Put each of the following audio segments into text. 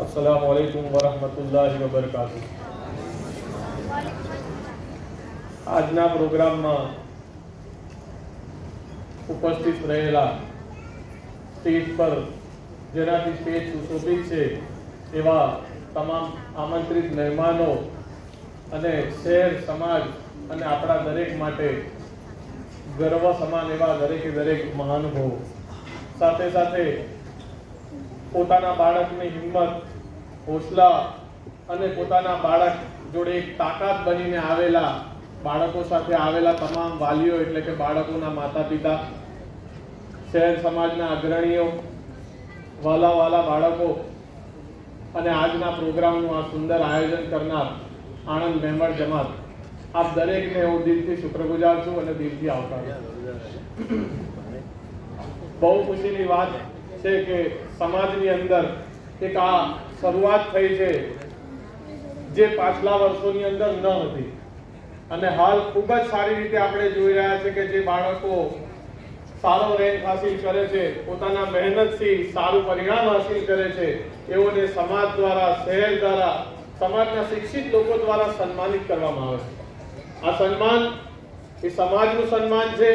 अस्सलामु अलैकुम वरहमतुल्लाहि वबरकातुह। આજના પ્રોગ્રામમાં ઉપસ્થિત રહેલા સ્ટેજ પર જેનાથી સ્ટેજ સુશોભિત છે એવા તમામ આમંત્રિત મહેમાનો અને શહેર સમાજ અને આપણા દરેક માટે ગર્વ સમાન એવા દરેકે દરેક મહાનુભાવો, સાથે સાથે પોતાના બાળકની હિંમત, હોસલા અને પોતાના બાળક જોડે એક તાકાત બનીને આવેલા બાળકો સાથે આવેલા તમામ વાલીઓ એટલે કે બાળકોના માતા પિતા, શહેર સમાજના અગ્રણીઓ, વાલા બાળકો અને આજના પ્રોગ્રામનું આ સુંદર આયોજન કરનાર આણંદ મેમણ જમાત, આપ દરેકને હું દિલથી શુક્રગુજાર છું અને દિલથી આવકારું છું. બહુ ખુશીની વાત છે કે સમાજની અંદર એક આ શરૂઆત થઈ છે જે પાછલા વર્ષોની અંદર ન હતી અને હાલ ખૂબ જ સારી રીતે આપણે જોઈ રહ્યા છે કે જે બાળકો સારો રેન્ક હાસિલ કરે છે, પોતાના મહેનતથી સારું પરિણામ હાસિલ કરે છે, એઓને સમાજ દ્વારા, શહેર દ્વારા, સમાજના શિક્ષિત લોકો દ્વારા સન્માનિત કરવામાં આવે છે. આ સન્માન એ સમાજનું સન્માન છે.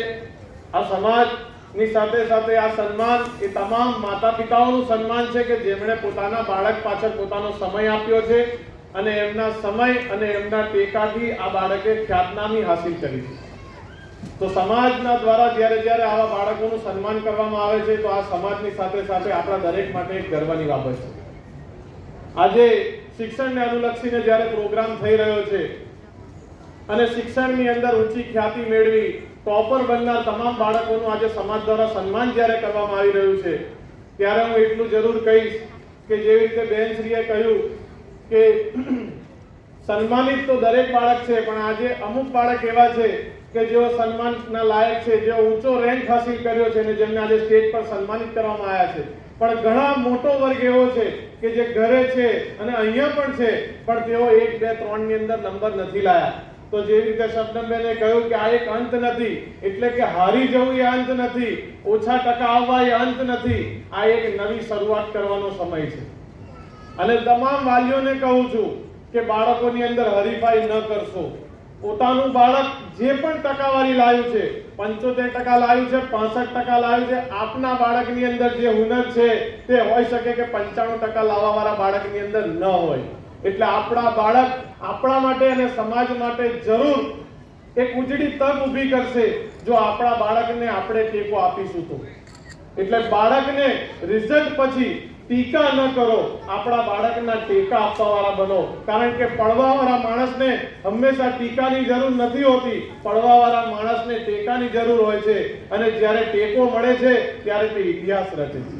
આ સમાજની સાથે સાથે આ સન્માન એ તમામ માતા પિતાઓનું સન્માન છે કે જેમણે પોતાના બાળક પાછળ પોતાનો સમય આપ્યો છે અને એમના સમય અને એમના ટેકાથી આ બાળકે ખ્યાતનામી હાસિલ કરી છે. તો સમાજના દ્વારા જ્યારે આવા બાળકોનું સન્માન કરવામાં આવે છે તો આ સમાજની સાથે સાથે આપણા દરેક માટે એક ગર્વની બાબત છે. આજે શિક્ષણને અનુલક્ષીને જ્યારે પ્રોગ્રામ થઈ રહ્યો છે અને શિક્ષણની અંદર ઊંચી ખ્યાતિ મેળવી ટોપર બનનાર તમામ બાળકોનું આજે સમાજ દ્વારા સન્માન જ્યારે કરવામાં આવી રહ્યું છે ત્યારે હું એટલું જરૂર કહીશ કે જેવી રીતે બહેનશ્રીએ કહ્યું કે સન્માનિત તો દરેક બાળક છે, પણ આજે અમુક બાળક એવા છે કે જેઓ સન્માનના લાયક છે, જેઓ ઊંચો રેન્ક હાસિલ કર્યો છે અને જેમને આજે સ્ટેજ પર સન્માનિત કરવામાં આવ્યા છે. પણ ઘણા મોટો વર્ગ એવો છે કે જે ઘરે છે અને અહીંયા પણ છે પણ તેઓ 1, 2, 3 ની અંદર નંબર નથી લાયા. તો જેવી રીતે શબનમબેને કહ્યું કે આ એક અંત નથી, એટલે કે હારી જવું એ અંત નથી, ઓછા ટકા આવવા એ અંત નથી, આ એક નવી શરૂઆત કરવાનો સમય છે. અને તમામ વાલીઓને કહું છું કે બાળકોની અંદર હરીફાઈ ન કરશો. પોતાનું બાળક જે પણ ટકાવારી લાવ્યું છે, 75% લાવ્યું છે, 65% લાવ્યું છે, આપના બાળકની અંદર જે હુનર છે તે હોઈ શકે કે 95% લાવવાવાળા બાળકની અંદર ન હોય. એટલે આપણા બાળક આપણા માટે અને સમાજ માટે જરૂર એક ઉજળી તક ઊભી કરશે જો આપણા બાળકને આપણે ટેકો આપીશું તો. એટલે બાળકને રિઝલ્ટ પછી ટીકા ન કરો, આપણા બાળકના ટેકા આપવાવાળા બનો. કારણ કે પડવાવાળા માણસને હંમેશા ટીકાની જરૂર નથી હોતી, પડવાવાળા માણસને ટેકાની જરૂર હોય છે અને જ્યારે ટેકો મળે છે ત્યારે તે ઇતિહાસ રચે છે.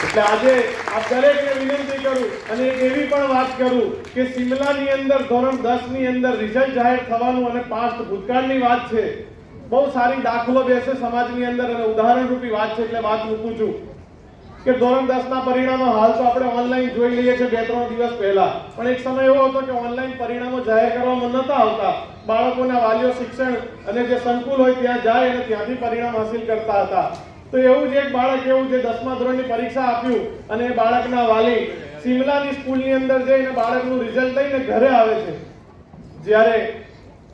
એટલે આજે આપ દરેકને વિનંતી કરું અને એક એવી પણ વાત કરું કે સિમલાની અંદર ધોરણ 10 ની અંદર રિઝલ્ટ જાહેર થવાનું અને પાસ્ટ ભૂતકાળની વાત છે. બહુ સારી દાખલો બેસે સમાજની અંદર અને ઉદાહરણ રૂપી વાત છે એટલે વાત મૂકું છું કે ધોરણ 10 ના પરિણામો હાલ તો આપણે ઓનલાઈન જોઈ લઈએ છીએ 2-3 દિવસ પહેલા, પણ એક સમય એવો હતો કે ઓનલાઈન પરિણામો જાહેર કરવામાં નહોતા આવતા. બાળકોના વાલીઓ શિક્ષણ અને જે સંકુલ હોય ત્યાં જાય અને ત્યાંથી પરિણામ હાસિલ કરતા હતા. તો એવું જ એક બાળક એવું જે 10મા ધોરણની પરીક્ષા આપ્યું અને એ બાળકના વાલી સિમલાની સ્કૂલની અંદર જઈને બાળકનું રિઝલ્ટ લઈને ઘરે આવે છે. જ્યારે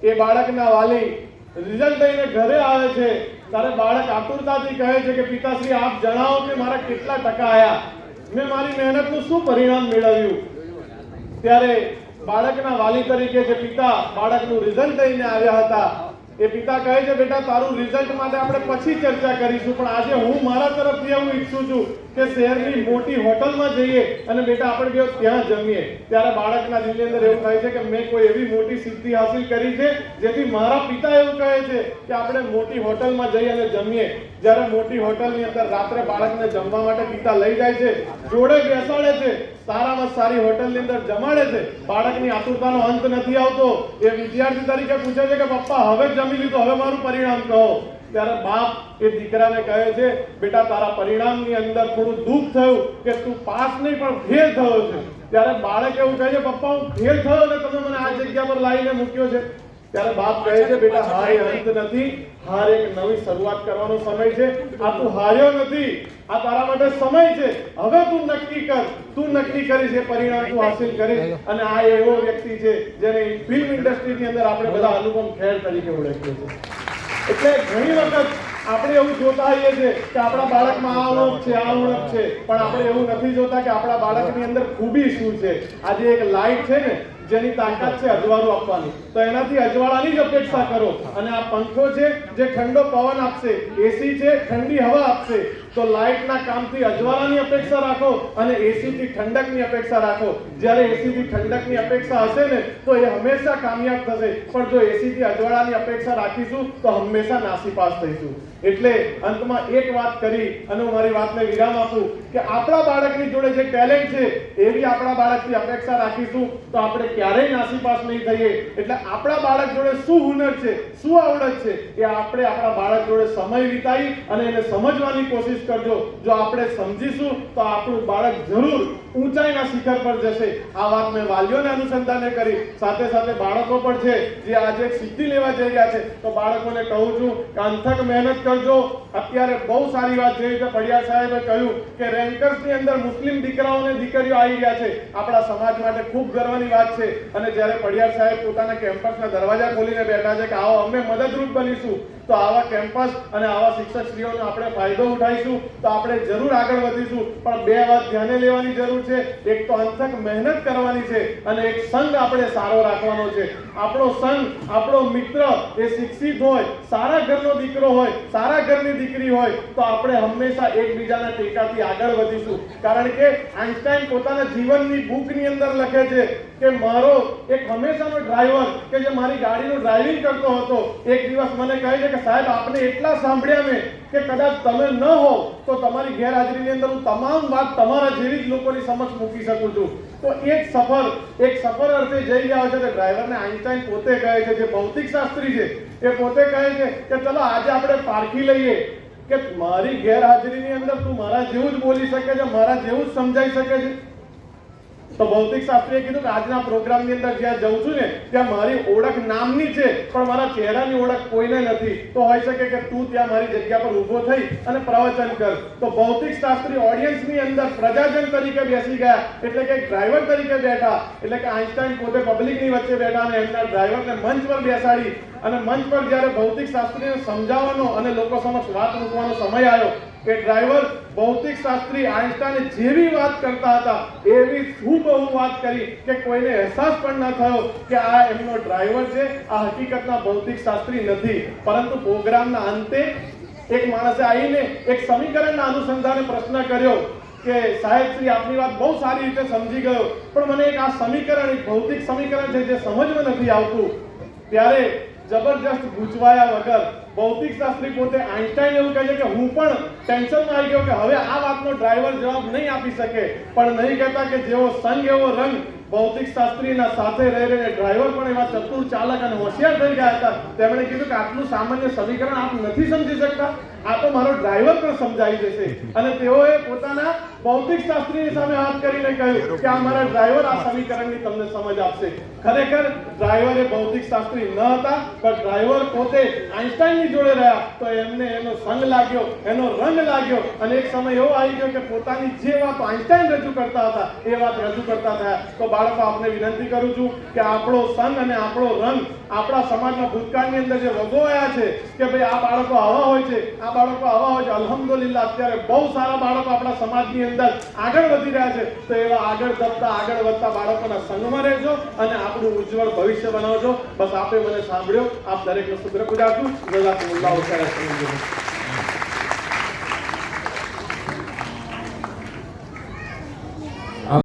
એ બાળકના વાલી રિઝલ્ટ લઈને ઘરે આવે છે ત્યારે બાળક આતુરતાથી કહે છે કે પિતાશ્રી આપ જણાવો કે મારા કેટલા ટકા આવ્યા, મેં મારી મહેનતનું શું પરિણામ મેળવ્યું. ત્યારે બાળકના વાલી તરીકે જે પિતા બાળકનું રિઝલ્ટ લઈને આવ્યા હતા એ પિતા કહે છે બેટા તારું રિઝલ્ટ માટે આપણે પછી ચર્ચા કરીશું, પણ આજે હું મારા તરફથી એવું ઈચ્છું છું કે શહેરની મોટી હોટલમાં જઈએ અને બેટા આપણે બે ત્યાં જમીએ. ત્યારે બાળકના દિલની અંદર એવું થાય છે કે મેં કોઈ એવી મોટી સિદ્ધિ હાસિલ કરી છે જેથી મારા પિતા એવું કહે છે કે આપણે મોટી હોટલમાં જઈ અને જમીએ. જ્યારે મોટી હોટલની અંદર રાત્રે બાળકને જમવા માટે પિતા લઈ જાય છે, જોડે બેસાડે છે, સારામાં સારી હોટલની અંદર જમાડે છે. બાળકની આતુરતાનો અંત નથી આવતો. એ વિદ્યાર્થી તરીકે પૂછે છે કે પપ્પા હવે જમી લીધું, હવે મારું પરિણામ કહો. ત્યારે બાપ એ દીકરાને કહે છે બેટા તારા પરિણામની અંદર થોડું દુઃખ થયું કે તું પાસ નહીં પણ ફેલ થયો છે. ત્યારે બાળક એવું કહે છે પપ્પા હું ફેલ થયો ને તમે મને આ જગ્યા પર લાવીને મૂક્યો છે. ત્યારે બાપ કહે છે, બેટા હાર એ અંત નથી, હાર એક નવી શરૂઆત કરવાનો સમય છે. આ તું હાર્યો નથી, આ તારા માટે સમય છે. હવે તું નક્કી કર, તું નક્કી કરીશ એ પરિણામ તું હાસિલ કરીશ. અને આ એવો વ્યક્તિ છે જેને ફિલ્મ ઇન્ડસ્ટ્રીની અંદર આપણે બધા અનુપમ ખેર તરીકે ઓળખીએ છીએ. એટલે ઘણી વખત આપણે એવું જોતા હોઈએ છીએ કે આપણા બાળકમાં આ ઉણપ છે, આ ઉણપ છે, પણ આપણે એવું નથી જોતા કે આપણા બાળકની અંદર ખૂબી શું છે. આજે એક લાઈટ છે ને જેની તાકાત છે અજવાળું આપવાની, તો એનાથી અજવાળાની જ અપેક્ષા કરો. અને આ પંખો છે જે ઠંડો પવન આપશે, એસી છે ઠંડી હવા આપશે. તો લાઇટના કામથી અજવાળાની અપેક્ષા રાખો અને એસી થી ઠંડકની અપેક્ષા રાખો. જ્યારે એસી થી ઠંડકની અપેક્ષા હશે ને તો એ હંમેશા કામયાબ થશે, પણ જો એસી થી અજવાળાની અપેક્ષા રાખીશું તો હંમેશા નાસીપાસ થઈશું. એટલે અંતમાં એક વાત કરી અને હું મારી વાતને વિરામ આપું કે આપણા બાળકની જોડે જે ટેલેન્ટ છે એવી આપણા બાળકથી અપેક્ષા રાખીશું તો આપણે ક્યારેય નાસીપાસ નહીં થઈએ. એટલે આપણા બાળક જોડે શું હુનર છે, શું આવડત છે, એ આપણે આપણા બાળક જોડે સમય વિતાવી અને એને સમજવાની કોશિશ કરજો. જો આપણે સમજીશું તો આપણું બાળક જરૂર ઊંચાઈના શિખર પર જશે. આ વાત મેં વાલીઓને અનુસંધાને કરી, સાથે સાથે બાળકો પણ છે જે આજે સિદ્ધિ લેવા જઈ રહ્યા છે. તો બાળકોને કહું છું કે અંથક મહેનત કરજો. અત્યારે બહુ સારી વાત જે રીતે પડિયાર સાહેબે કહ્યું કે રેન્કર્સની અંદર મુસ્લિમ દીકરાઓને દીકરીઓ આવી ગયા છે. આપણા સમાજ માટે ખૂબ ગર્વની વાત છે. અને જ્યારે પડિયાર સાહેબ પોતાના કેમ્પસના દરવાજા ખોલીને બેઠા છે કે આવો અમે મદદરૂપ બનીશું, તો આવા કેમ્પસ અને આવા શિક્ષકશ્રીઓનો આપણે ફાયદો ઉઠાઈશું તો આપણે જરૂર આગળ વધીશું. પણ બે વાત ધ્યાને લેવાની જરૂર છે. એક તો અંથક મહેનત કરવાની છે અને એક સંગ આપણે સારો રાખવાનો છે. આપણો સંગ, આપણો મિત્ર એ શિક્ષિત હોય, સારા ઘરનો દીકરો હોય, સારા ઘરની દીકરી હોય તો આપણે હંમેશા એકબીજાના ટેકાથી આગળ વધીશું. કારણ કે આઈન્સ્ટાઈન પોતાના જીવનની બુકની અંદર લખે છે કે મારો એક હંમેશાનો ડ્રાઈવર કે જે મારી ગાડીનું ડ્રાઇવિંગ કરતો હતો, એક દિવસ મને કહે છે કે સાહેબ આપને એટલા સાંભળ્યા મેં કે કદાચ તમે ન હો તો તમારી ગેરહાજરીની અંદર હું તમામ વાત તમારા જેવી જ લોકોની સમક્ષ મૂકી શકું છું. તો એક સફર અર્થે જઈ રહ્યા છે. તો ડ્રાઈવરને આઈન્સ્ટાઈન પોતે કહે છે, જે ભૌતિક શાસ્ત્રી છે, એ પોતે કહે છે કે ચલો આજે આપણે પારખી લઈએ કે મારી ગેરહાજરીની અંદર તું મારા જેવું જ બોલી શકે છે, મારા જેવું જ સમજાઈ શકે છે. તો ભૌતિક શાસ્ત્રીએ કીધું કે આજના પ્રોગ્રામની અંદર જ્યાં જઉં છું ને ત્યાં મારી ઓળખ નામની છે પણ મારા ચહેરાની ઓળખ કોઈને નથી. તો હોઈ શકે કે તું ત્યાં મારી જગ્યા પર ઊભો થઈ અને પ્રવચન કર. તો ભૌતિક શાસ્ત્રી ઓડિયન્સની અંદર પ્રજાજન તરીકે બેસી ગયા, એટલે કે ડ્રાઈવર તરીકે બેઠા. એટલે કે આઈન્સ્ટાઈન પોતે પબ્લિકની વચ્ચે બેઠા અને એમના ડ્રાઈવરને મંચ પર બેસાડી અને મંચ પર જ્યારે ભૌતિક શાસ્ત્રીને સમજાવવાનો અને લોકો સમક્ષ વાત મૂકવાનો સમય આવ્યો કે ડ્રાઈવર ભૌતિક શાસ્ત્રી આઈન્સ્ટાઈને જેવી વાત કરતા હતા એવી હૂબહુ વાત કરી કે કોઈને અહેસાસ પણ ન થયો કે આ એમનો ડ્રાઈવર છે, આ હકીકતના ભૌતિક શાસ્ત્રી નથી. પરંતુ પ્રોગ્રામના અંતે એક માણસે આવીને એક સમીકરણના અનુસંધાને પ્રશ્ન કર્યો કે સાહેબ શ્રી આપની વાત બહુ સારી રીતે સમજી ગયો, પણ મને એક આ સમીકરણ, એક ભૌતિક સમીકરણ છે જે સમજમાં નથી આવતું. ત્યારે જબરજસ્ત ગૂંચવાયા વગર ભૌતિક શાસ્ત્રી પોતે આઈન્સ્ટાઈન એવું કહે છે કે હું પણ ટેન્શનમાં આવી ગયો કે હવે આ વાતનો ડ્રાઈવર જવાબ નહીં આપી શકે. પણ નહીં કહેતા કે જેવો સંગ એવો રંગ. ભૌતિક શાસ્ત્રીના સાથે રહી રહીને ડ્રાઈવર પણ એવા ચતુર, ચાલક અને હોશિયાર થઈ ગયા હતા. તેમણે કીધું કે આટલું સામાન્ય સમીકરણ આપ નથી સમજી શકતા, આ તો મારો ડ્રાઈવર પણ સમજાવી દેશે. અને તેઓએ પોતાના ભૌતિક શાસ્ત્રીની સામે હાથ કરીને કહ્યું કે આ મારા ડ્રાઈવર આ સમીકરણની તમને સમજ આપશે. ખરેખર ડ્રાઈવર એ ભૌતિક શાસ્ત્રી ન હતા, પણ ડ્રાઈવર પોતે આઈન્સ્ટાઈનની જોડે રહ્યા તો એમને એનો સંગ લાગ્યો, એનો રંગ લાગ્યો. અને એક સમય એવો આવી ગયો કે પોતાની જે વાત આઈન્સ્ટાઈન રજૂ કરતા હતા એ વાત રજૂ કરતા થયા. તો બાળકો, આપને વિનંતી કરું છું કે આપણો સંગ અને આપણો રંગ આપણા સમાજના ભૂતકાળની અંદર જે વગોવાયા છે કે ભાઈ આ બાળકો આવા હોય છે, આ બાળકો આવા હોય છે, અલ્હમ્દુલિલ્લાહ અત્યારે બહુ સારા બાળકો આપણા સમાજની અંદર આગળ વધી રહ્યા છે. તો એવા આગળ વધતા બાળકોના સંગમાં રહેજો અને આપણું ઉજ્જવળ ભવિષ્ય બનાવજો. બસ આપે મને સાંભળ્યો, આપ દરેકનો શુક્ર ગુજાર છું. જઝાકુમુલ્લાહ ખૈરન.